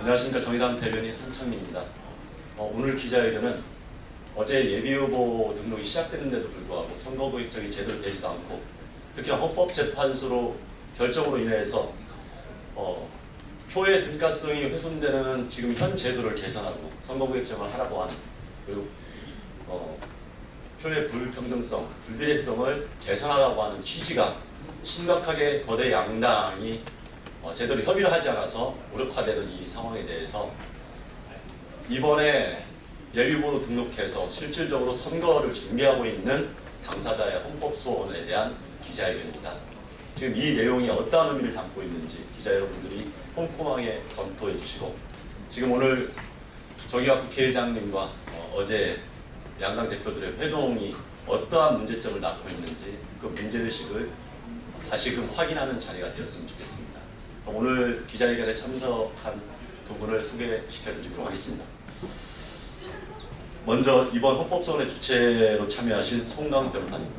안녕하십니까. 정의당 대변인 한창민입니다. 오늘 기자회견은 어제 예비후보 등록이 시작됐는데도 불구하고 선거구 획정이 제대로 되지도 않고 특히나 헌법재판소로 결정으로 인해서 표의 등가성이 훼손되는 지금 현 제도를 개선하고 선거구 획정을 하라고 하는, 그리고 표의 불평등성, 불비례성을 개선하라고 하는 취지가 심각하게 거대 양당이 제대로 협의를 하지 않아서 무력화되는 이 상황에 대해서 이번에 예비후보로 등록해서 실질적으로 선거를 준비하고 있는 당사자의 헌법소원에 대한 기자회견입니다. 지금 이 내용이 어떠한 의미를 담고 있는지 기자 여러분들이 꼼꼼하게 검토해 주시고, 지금 오늘 정의학 국회의장님과 어제 양당 대표들의 회동이 어떠한 문제점을 낳고 있는지 그 문제의식을 다시금 확인하는 자리가 되었으면 좋겠습니다. 오늘 기자회견에 참석한 두 분을 소개시켜 드리도록 하겠습니다. 먼저 이번 헌법소원의 주체로 참여하신 송강 변호사님,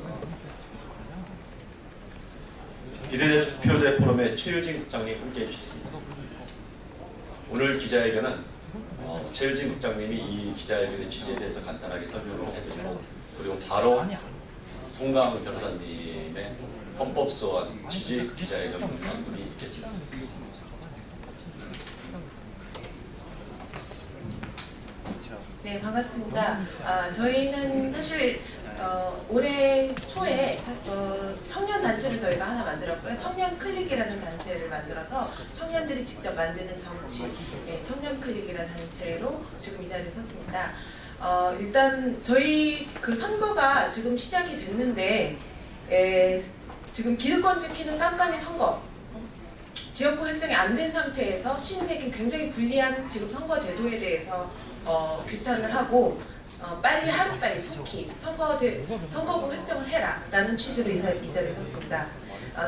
비례대표제 포럼의 최유진 국장님 함께해 주셨습니다. 오늘 기자회견은 최유진 국장님이 이 기자회견의 취지에 대해서 간단하게 설명을 해드리고, 그리고 바로 송강 변호사님의 헌법소원 취지 기자회견 방문이 있겠습니다. 네, 반갑습니다. 저희는 사실 올해 초에 청년 단체를 저희가 하나 만들었고요. 청년 클릭이라는 단체를 만들어서 청년들이 직접 만드는 정치, 청년 클릭이라는 단체로 지금 이 자리에 섰습니다. 일단 저희 그 선거가 지금 시작이 됐는데 지금 기득권 지키는 깜깜이 선거, 지역구 획정이 안 된 상태에서 시민에게 굉장히 불리한 지금 선거 제도에 대해서 규탄을 하고 빨리 하루빨리 속히 선거구 획정을 해라 라는 취지로 이 자리에 섰습니다.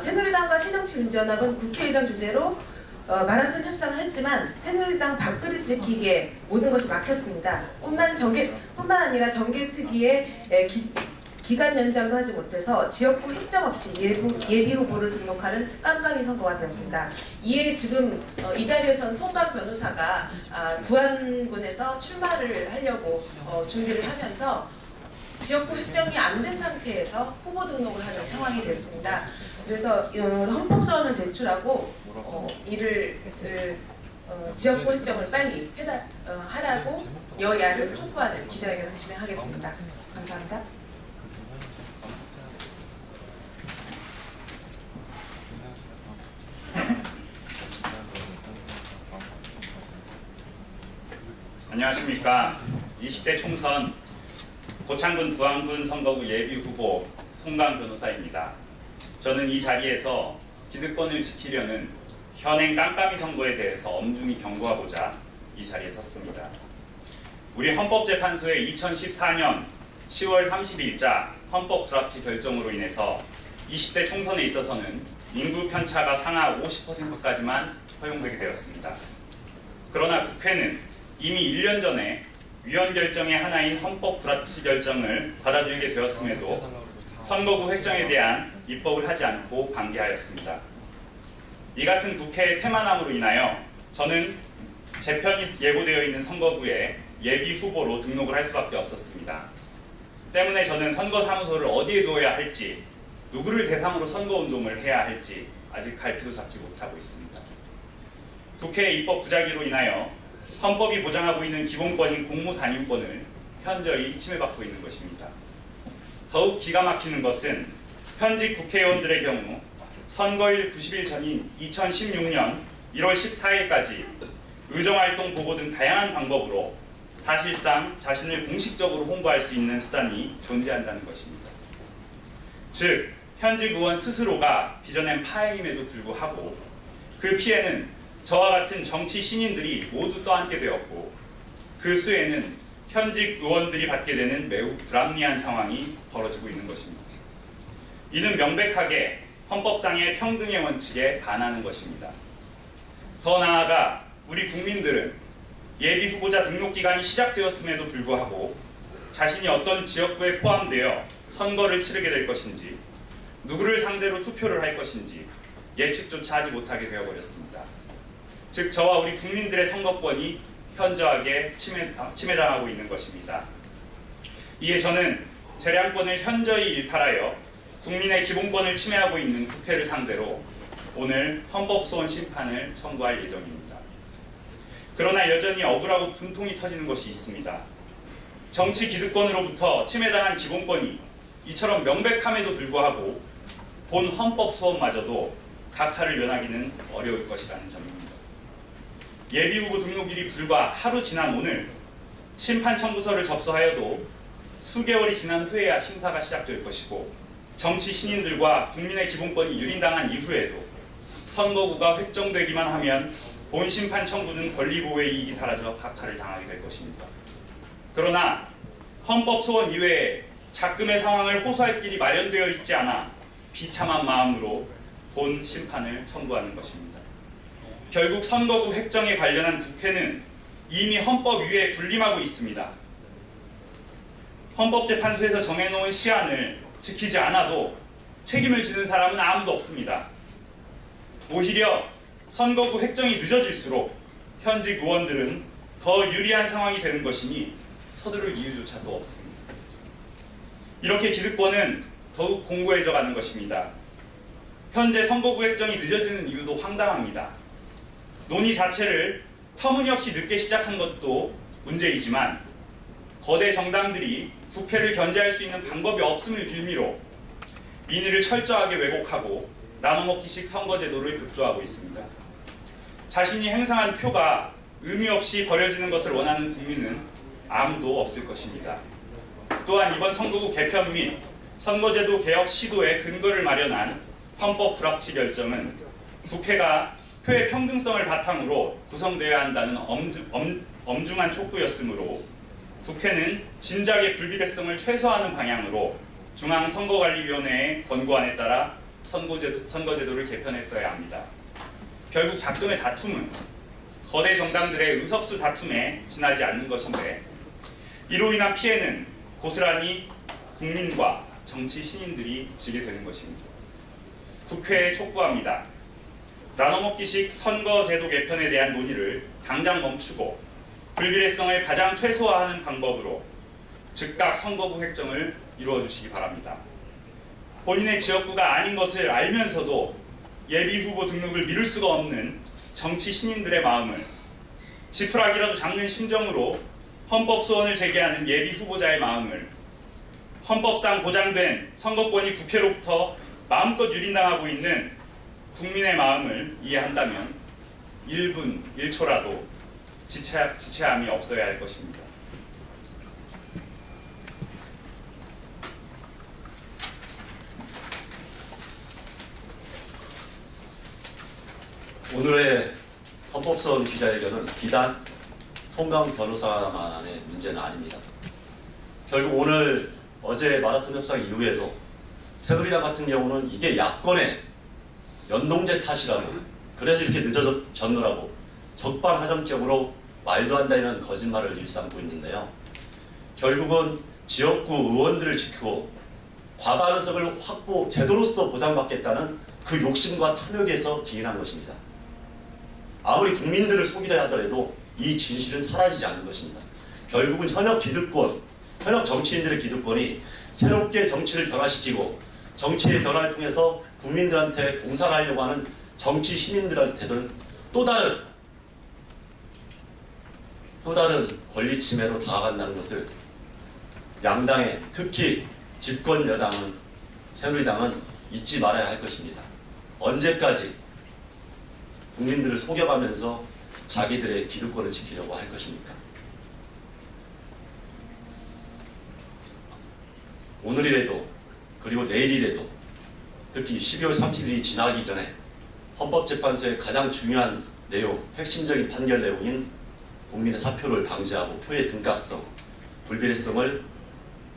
새누리당과 새정치민주연합은 국회의장 주재로 마라톤 협상을 했지만 새누리당 밥그릇 지키기에 모든 것이 막혔습니다. 뿐만 아니라 정개특위에 기간 연장도 하지 못해서 지역구 획정 없이 예비 후보를 등록하는 깜깜이 선거가 되었습니다. 이에 지금 이 자리에선 송강 변호사가 부안군에서 출마를 하려고 준비를 하면서 지역구 획정이 안 된 상태에서 후보 등록을 하는 상황이 됐습니다. 그래서 헌법소원을 제출하고 이를 지역구 획정을 빨리 하라고 여야를 촉구하는 기자회견을 진행하겠습니다. 감사합니다. 안녕하십니까. 20대 총선 고창군 부안군 선거구 예비후보 송강 변호사입니다. 저는 이 자리에서 기득권을 지키려는 현행 깜깜이 선거에 대해서 엄중히 경고하고자 이 자리에 섰습니다. 우리 헌법재판소의 2014년 10월 30일자 헌법 불합치 결정으로 인해서 20대 총선에 있어서는 인구 편차가 상하 50%까지만 허용되게 되었습니다. 그러나 국회는 이미 1년 전에 위헌 결정의 하나인 헌법 불합치 결정을 받아들이게 되었음에도 선거구 획정에 대한 입법을 하지 않고 방기하였습니다. 이 같은 국회의 태만함으로 인하여 저는 재편이 예고되어 있는 선거구에 예비 후보로 등록을 할 수밖에 없었습니다. 때문에 저는 선거사무소를 어디에 두어야 할지, 누구를 대상으로 선거운동을 해야 할지 아직 갈피도 잡지 못하고 있습니다. 국회의 입법 부작위로 인하여 헌법이 보장하고 있는 기본권인 공무단임권을 현저히 침해받고 있는 것입니다. 더욱 기가 막히는 것은 현직 국회의원들의 경우 선거일 90일 전인 2016년 1월 14일까지 의정활동 보고 등 다양한 방법으로 사실상 자신을 공식적으로 홍보할 수 있는 수단이 존재한다는 것입니다. 즉, 현직 의원 스스로가 빚어낸 파행임에도 불구하고 그 피해는 저와 같은 정치 신인들이 모두 떠안게 되었고, 그 수에는 현직 의원들이 받게 되는 매우 불합리한 상황이 벌어지고 있는 것입니다. 이는 명백하게 헌법상의 평등의 원칙에 반하는 것입니다. 더 나아가 우리 국민들은 예비 후보자 등록 기간이 시작되었음에도 불구하고 자신이 어떤 지역구에 포함되어 선거를 치르게 될 것인지, 누구를 상대로 투표를 할 것인지 예측조차 하지 못하게 되어버렸습니다. 즉 저와 우리 국민들의 선거권이 현저하게 침해당하고 있는 것입니다. 이에 저는 재량권을 현저히 일탈하여 국민의 기본권을 침해하고 있는 국회를 상대로 오늘 헌법소원 심판을 청구할 예정입니다. 그러나 여전히 억울하고 분통이 터지는 것이 있습니다. 정치 기득권으로부터 침해당한 기본권이 이처럼 명백함에도 불구하고 본 헌법소원마저도 각하를 면하기는 어려울 것이라는 점입니다. 예비후보 등록일이 불과 하루 지난 오늘 심판 청구서를 접수하여도 수개월이 지난 후에야 심사가 시작될 것이고 정치 신인들과 국민의 기본권이 유린당한 이후에도 선거구가 획정되기만 하면 본 심판 청구는 권리보호의 이익이 사라져 각하를 당하게 될 것입니다. 그러나 헌법소원 이외에 작금의 상황을 호소할 길이 마련되어 있지 않아 비참한 마음으로 본 심판을 청구하는 것입니다. 결국 선거구 획정에 관련한 국회는 이미 헌법 위에 군림하고 있습니다. 헌법재판소에서 정해놓은 시한을 지키지 않아도 책임을 지는 사람은 아무도 없습니다. 오히려 선거구 획정이 늦어질수록 현직 의원들은 더 유리한 상황이 되는 것이니 서두를 이유조차도 없습니다. 이렇게 기득권은 더욱 공고해져 가는 것입니다. 현재 선거구 획정이 늦어지는 이유도 황당합니다. 논의 자체를 터무니없이 늦게 시작한 것도 문제이지만 거대 정당들이 국회를 견제할 수 있는 방법이 없음을 빌미로 민의를 철저하게 왜곡하고 나눠먹기식 선거제도를 급조하고 있습니다. 자신이 행사한 표가 의미 없이 버려지는 것을 원하는 국민은 아무도 없을 것입니다. 또한 이번 선거구 개편 및 선거제도 개혁 시도의 근거를 마련한 헌법 불합치 결정은 국회가 표의 평등성을 바탕으로 구성되어야 한다는 엄중한 촉구였으므로 국회는 진작의 불비례성을 최소화하는 방향으로 중앙선거관리위원회의 권고안에 따라 선거제도를 개편했어야 합니다. 결국 작금의 다툼은 거대 정당들의 의석수 다툼에 지나지 않는 것인데 이로 인한 피해는 고스란히 국민과 정치 신인들이 지게 되는 것입니다. 국회에 촉구합니다. 나눠먹기식 선거제도 개편에 대한 논의를 당장 멈추고 불비례성을 가장 최소화하는 방법으로 즉각 선거구 획정을 이루어주시기 바랍니다. 본인의 지역구가 아닌 것을 알면서도 예비후보 등록을 미룰 수가 없는 정치 신인들의 마음을 지푸라기라도 잡는 심정으로 헌법소원을 제기하는 예비후보자의 마음을 헌법상 보장된 선거권이 국회로부터 마음껏 유린당하고 있는 국민의 마음을 이해한다면 1분 1초라도 지체함이 없어야 할 것입니다. 오늘의 헌법소원 기자회견은 비단 송강 변호사만의 문제는 아닙니다. 결국 오늘 어제 마라톤 협상 이후에도 새누리당 같은 경우는 이게 야권의 연동제 탓이라고 그래서 이렇게 늦어졌느라고 적반하장적으로 말도 안 되는 거짓말을 일삼고 있는데요. 결국은 지역구 의원들을 지키고 과반 의석을 제도로서 보장받겠다는 그 욕심과 탐욕에서 기인한 것입니다. 아무리 국민들을 속이려 하더라도 이 진실은 사라지지 않는 것입니다. 결국은 현역 기득권, 현역 정치인들의 기득권이 새롭게 정치를 변화시키고 정치의 변화를 통해서 국민들한테 봉사를 하려고 하는 정치 신인들한테는 또 다른 권리 침해로 다가간다는 것을 양당의 특히 집권 여당은 새누리당은 잊지 말아야 할 것입니다. 언제까지 국민들을 속여가면서 자기들의 기득권을 지키려고 할 것입니까? 오늘이라도 그리고 내일이라도 특히 12월 30일이 지나기 전에 헌법재판소의 가장 중요한 내용, 핵심적인 판결 내용인 국민의 사표를 방지하고 표의 등가성, 불비례성을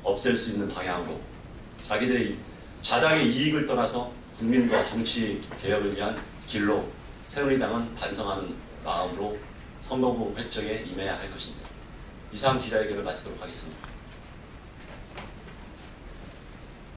없앨 수 있는 방향으로 자기들의 자당의 이익을 떠나서 국민과 정치 개혁을 위한 길로 새누리당은 반성하는 마음으로 선거구 획정에 임해야 할 것입니다. 이상 기자회견을 마치도록 하겠습니다.